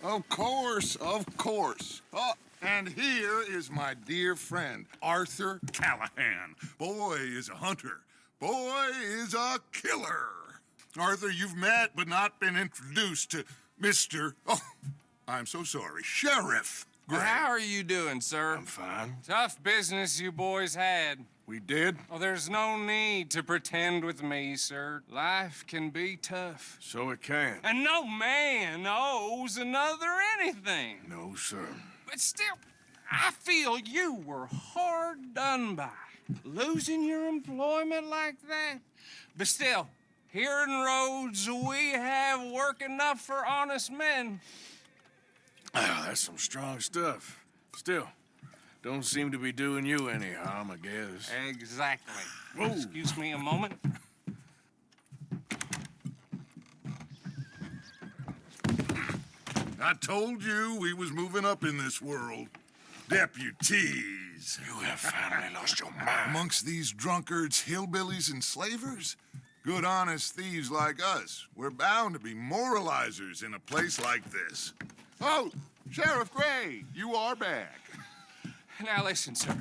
Of course, of course. Oh, and here is my dear friend, Arthur Callahan. Boy is a hunter. Boy is a killer. Arthur, you've met but not been introduced to Mr. Oh, I'm so sorry, Sheriff Gray. How are you doing, sir? I'm fine. Tough business you boys had. We did? Oh, there's no need to pretend with me, sir. Life can be tough. So it can. And no man owes another anything. No, sir. But still, I feel you were hard done by. Losing your employment like that. But still, here in Rhodes, we have work enough for honest men. Oh, that's some strong stuff. Still, don't seem to be doing you any harm, I guess. Exactly. Whoa. Excuse me a moment. I told you we was moving up in this world. Deputies. You have finally lost your mind. Amongst these drunkards, hillbillies, and slavers? Good, honest thieves like us. We're bound to be moralizers in a place like this. Oh, Sheriff Gray, you are back. Now listen, sir.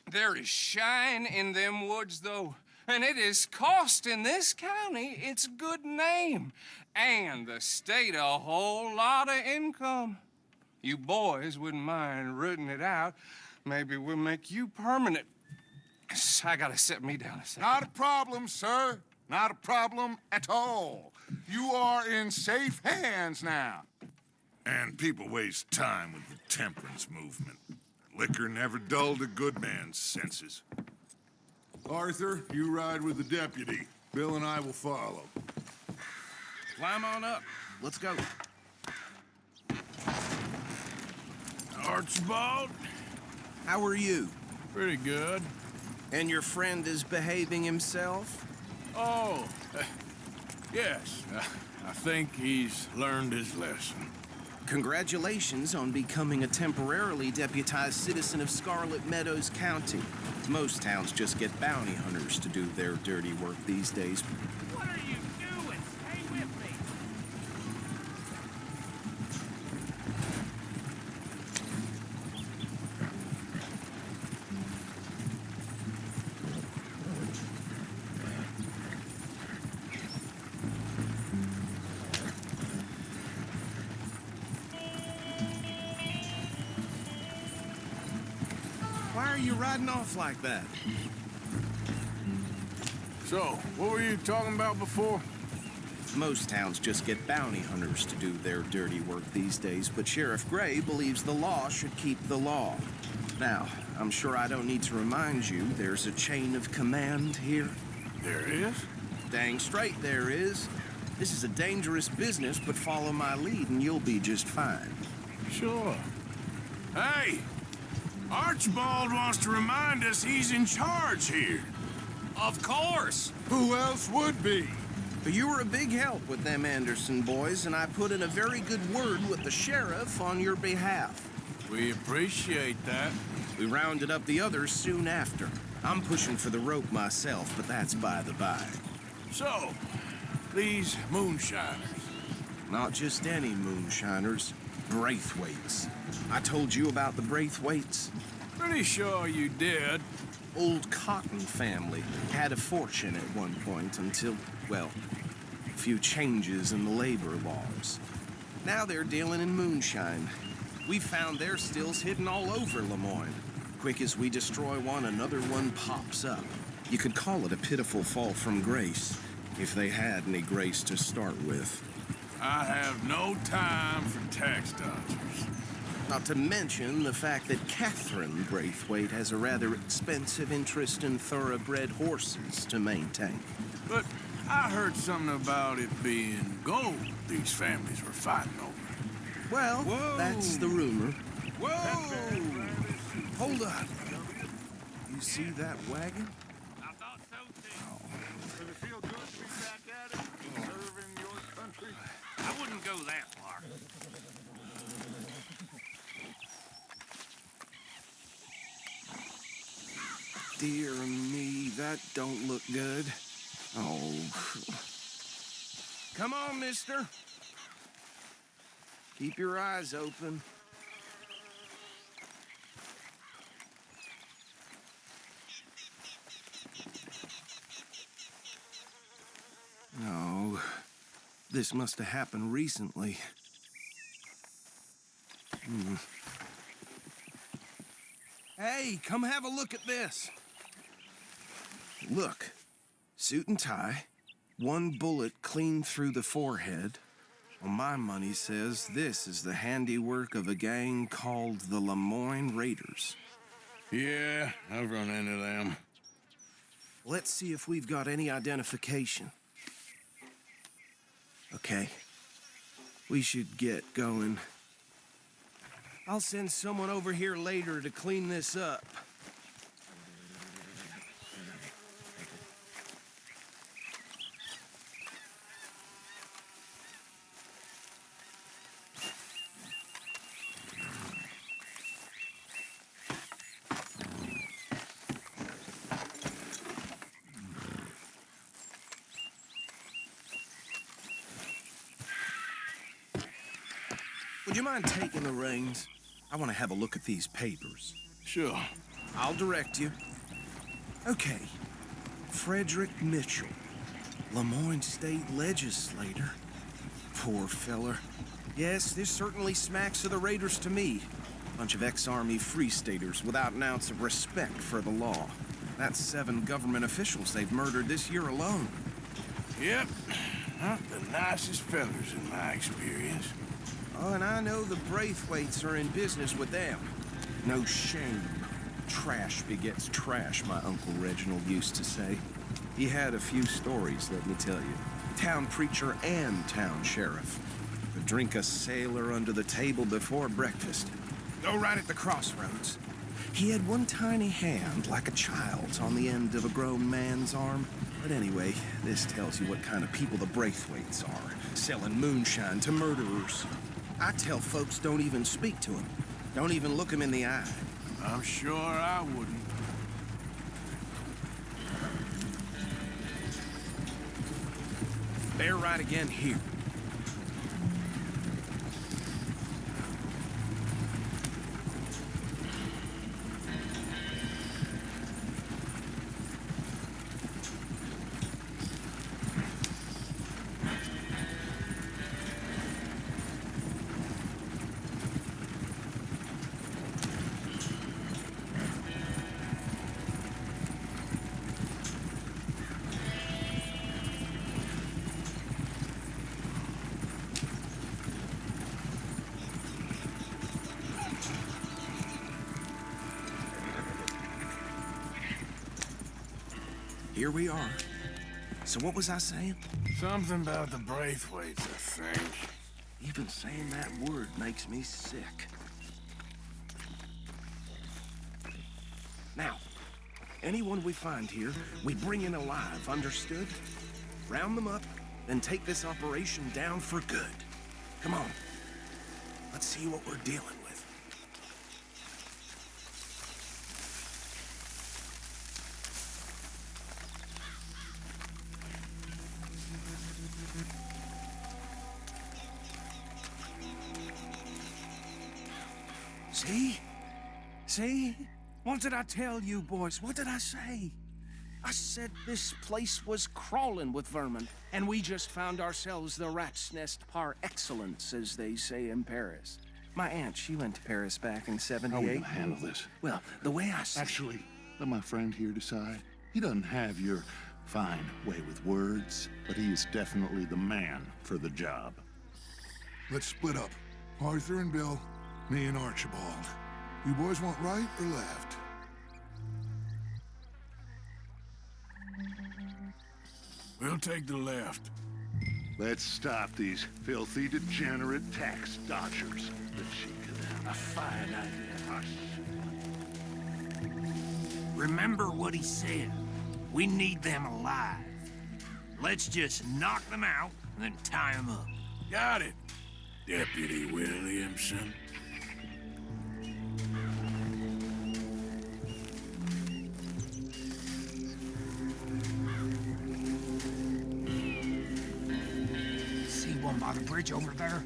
There is shine in them woods, though, and it is costing this county its good name and the state a whole lot of income. You boys wouldn't mind rooting it out. Maybe we'll make you permanent. I gotta sit me down a second. Not a problem, sir. Not a problem at all. You are in safe hands now. And people waste time with the temperance movement. Liquor never dulled a good man's senses. Arthur, you ride with the deputy. Bill and I will follow. Climb on up. Let's go. Archibald? How are you? Pretty good. And your friend is behaving himself? Oh, yes. I think he's learned his lesson. Congratulations on becoming a temporarily deputized citizen of Scarlet Meadows County. Most towns just get bounty hunters to do their dirty work these days. What are you doing? Stay with me. Why are you riding off like that? So, what were you talking about before? Most towns just get bounty hunters to do their dirty work these days, but Sheriff Gray believes the law should keep the law. Now, I'm sure I don't need to remind you there's a chain of command here. There is? Dang straight there is. This is a dangerous business, but follow my lead and you'll be just fine. Sure. Hey! Archibald wants to remind us he's in charge here. Of course. Who else would be? But you were a big help with them Anderson boys, and I put in a very good word with the sheriff on your behalf. We appreciate that. We rounded up the others soon after. I'm pushing for the rope myself, but that's by the by. So, these moonshiners. Not just any moonshiners, Braithwaites. I told you about the Braithwaites? Pretty sure you did. Old Cotton family had a fortune at one point until, well, a few changes in the labor laws. Now they're dealing in moonshine. We've found their stills hidden all over Lemoyne. Quick as we destroy one, another one pops up. You could call it a pitiful fall from grace, if they had any grace to start with. I have no time for tax dodgers. Not to mention the fact that Catherine Braithwaite has a rather expensive interest in thoroughbred horses to maintain. But I heard something about it being gold these families were fighting over. Well, that's the rumor. Whoa! Hold on. You see that wagon? I thought so too. Does it feel good to be back at it? Serving your country? I wouldn't go that far. Dear me, that don't look good. Oh. Come on, mister. Keep your eyes open. No, this must have happened recently. Hey, come have a look at this. Look, suit and tie, one bullet clean through the forehead. Well, my money says this is the handiwork of a gang called the Lemoyne Raiders. Yeah, I've run into them. Let's see if we've got any identification. Okay, we should get going. I'll send someone over here later to clean this up. Would you mind taking the reins? I want to have a look at these papers. Sure. I'll direct you. Okay. Frederick Mitchell, Lemoyne State Legislator. Poor feller. Yes, this certainly smacks of the Raiders to me. Bunch of ex-Army Free Staters without an ounce of respect for the law. That's 7 government officials they've murdered this year alone. Yep. Not the nicest fellers in my experience. Oh, and I know the Braithwaites are in business with them. No shame. Trash begets trash, my Uncle Reginald used to say. He had a few stories, let me tell you. Town preacher and town sheriff. Could drink a sailor under the table before breakfast. Go right at the crossroads. He had one tiny hand, like a child's, on the end of a grown man's arm. But anyway, this tells you what kind of people the Braithwaites are. Selling moonshine to murderers. I tell folks don't even speak to him. Don't even look him in the eye. I'm sure I wouldn't. Bear right again here. Here we are. So what was I saying? Something about the Braithwaites, I think. Even saying that word makes me sick. Now, anyone we find here, we bring in alive, understood? Round them up, then take this operation down for good. Come on. Let's see what we're dealing with. See? See? What did I tell you, boys? What did I say? I said this place was crawling with vermin, and we just found ourselves the rat's nest par excellence, as they say in Paris. My aunt, she went to Paris back in How are we '78. gonna handle this? Well, the way I see Actually, let my friend here decide. He doesn't have your fine way with words, but he is definitely the man for the job. Let's split up. Arthur and Bill, me and Archibald. You boys want right or left? We'll take the left. Let's stop these filthy, degenerate tax dodgers. The cheek of them. A fine idea. Remember what he said. We need them alive. Let's just knock them out and then tie them up. Got it, Deputy Williamson. See one by the bridge over there?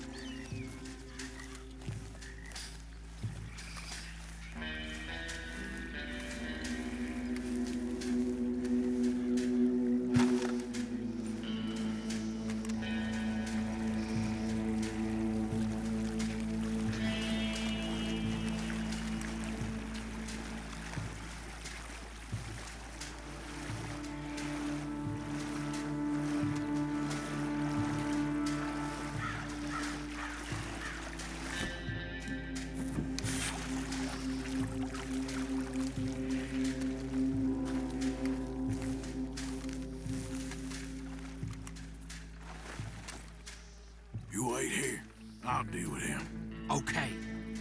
I'll deal with him. Okay,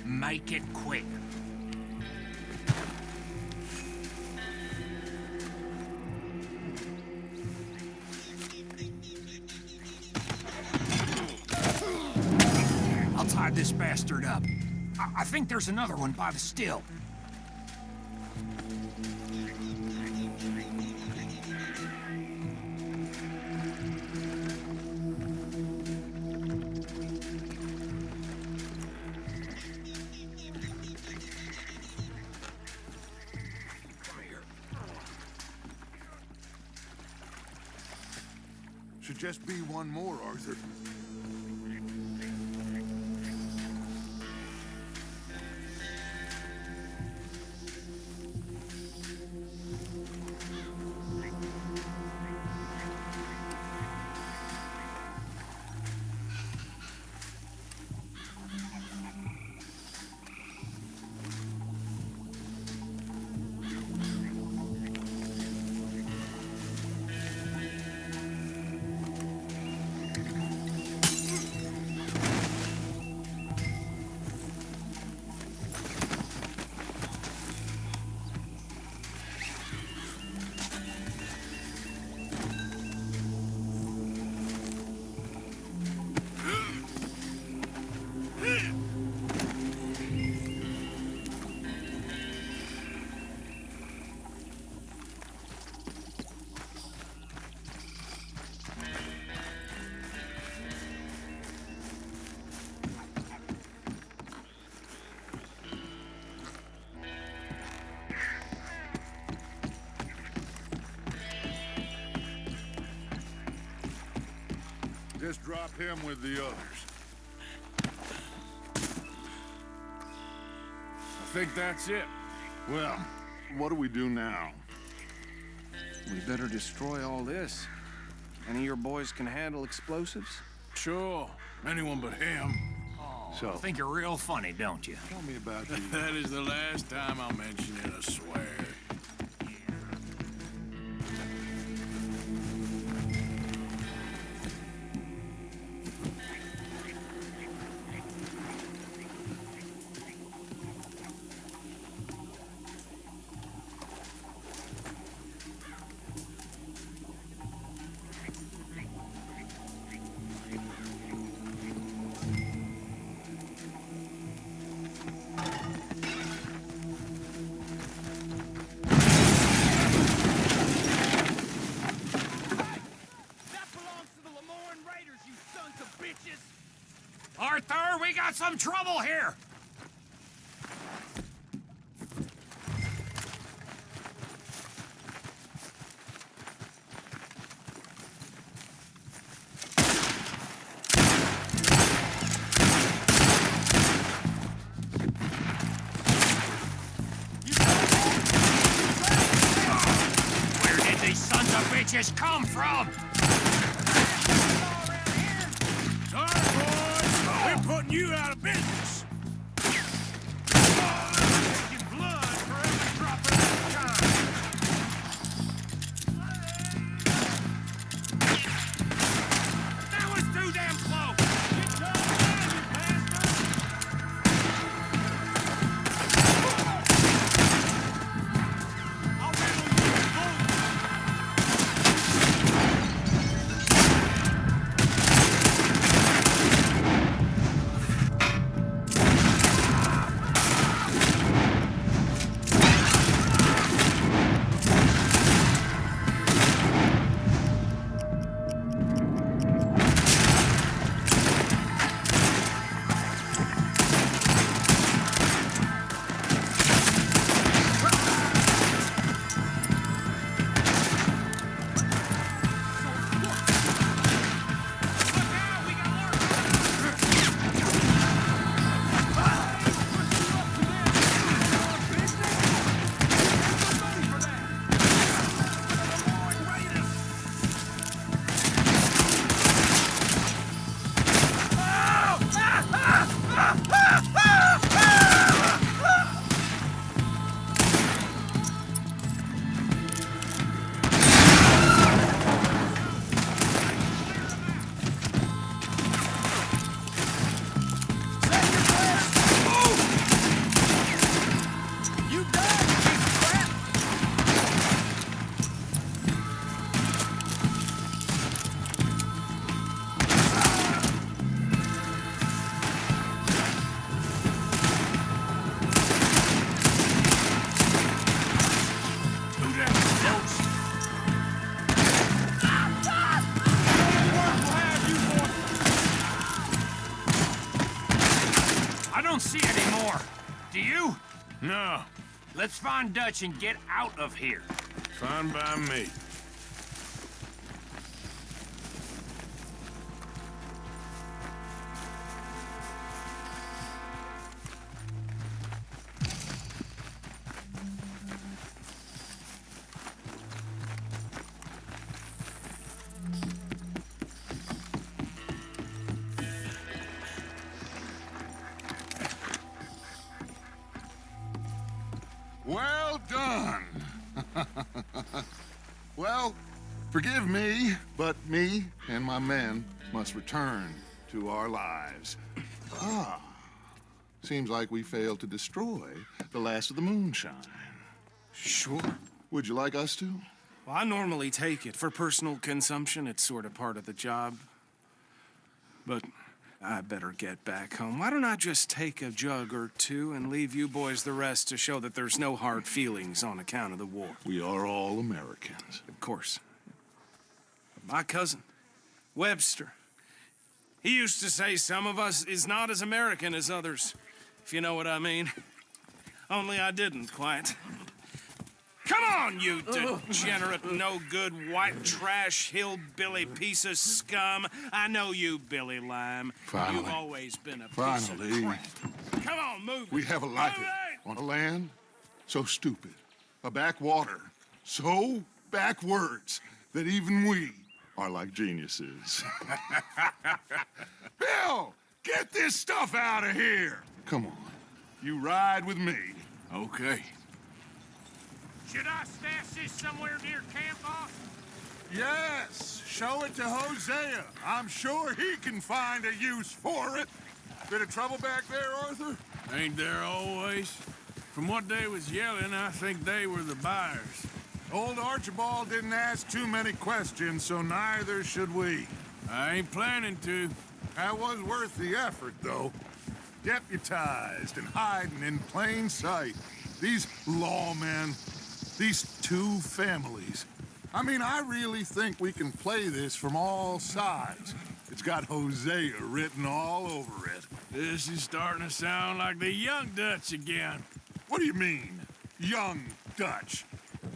make it quick. I'll tie this bastard up. I think there's another one by the still. Should just be one more, Arthur. Just drop him with the others. I think that's it. Well, what do we do now? We better destroy all this. Any of your boys can handle explosives? Sure, anyone but him. So, I think you're real funny, don't you? Tell me about you. That is the last time I'll mention it, I swear. Arthur, we got some trouble here! Where did these sons of bitches come from? We're putting you out of business. Taking blood for every drop of that time. That was too damn close. Get your man, you bastard. I'll riddle you both. I don't see any more. Do you? No, Let's find Dutch and get out of here. fine by me. Well done. Well, forgive me, but me and my men must return to our lives. Seems like we failed to destroy the last of the moonshine. Sure. Would you like us to? Well, I normally take it for personal consumption. It's sort of part of the job. But I better get back home. Why don't I just take a jug or two and leave you boys the rest to show that there's no hard feelings on account of the war? We are all Americans. Of course. My cousin, Webster, he used to say some of us is not as American as others, if you know what I mean. Only I didn't quite. Come on, you degenerate, no-good, white trash, hillbilly piece of scum. I know you, Billy Lime. Finally. You've always been a piece Finally. of crap. Come on, move it. We have a life Move it! on a land so stupid, a backwater so backwards that even we are like geniuses. Bill, get this stuff out of here. Come on, you ride with me. Okay. Should I stash this somewhere near camp, boss? Yes, show it to Hosea. I'm sure he can find a use for it. Bit of trouble back there, Arthur? Ain't there always? From what they was yelling, I think they were the buyers. Old Archibald didn't ask too many questions, so neither should we. I ain't planning to. That was worth the effort, though. Deputized and hiding in plain sight. These lawmen, these two families. I mean, I really think we can play this from all sides. It's got Hosea written all over it. This is starting to sound like the young Dutch again. What do you mean, young Dutch?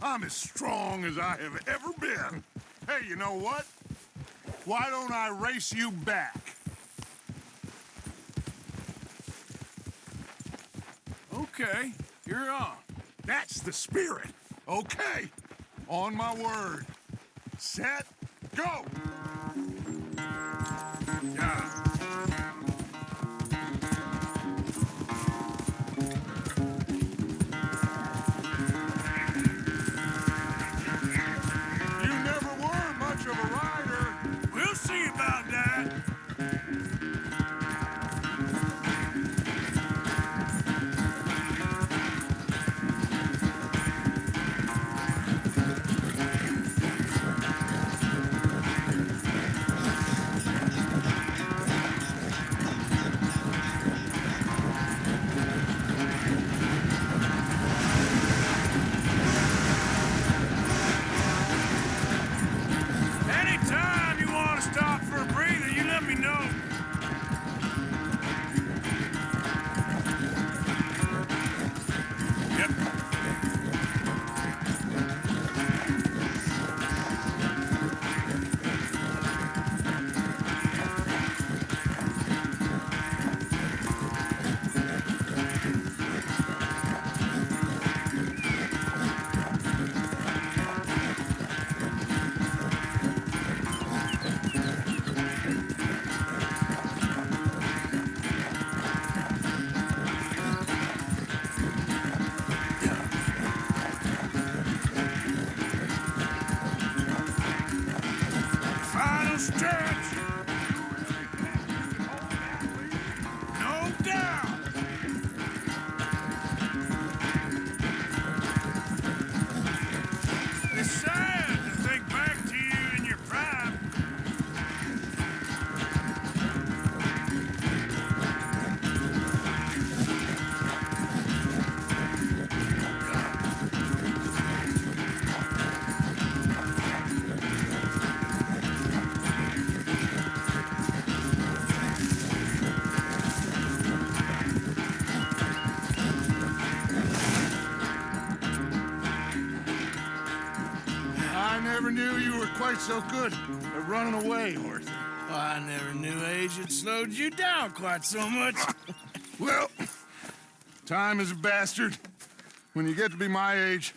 I'm as strong as I have ever been. Hey, you know what? Why don't I race you back? Okay, you're on. That's the spirit. Okay. On my word. Set, go! Yeah. You never were much of a rider. We'll see about that. Anytime you want to stop for a breather, you let me know. Yep. Final stretch. No doubt. It's sad to think back to you in your prime. never knew you were quite so good at running away, Arthur. I never knew age had slowed you down quite so much. Well, time is a bastard. When you get to be my age,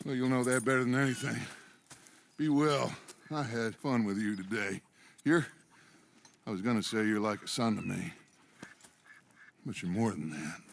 well, you'll know that better than anything. Be well. I had fun with you today. I was gonna say you're like a son to me. But you're more than that.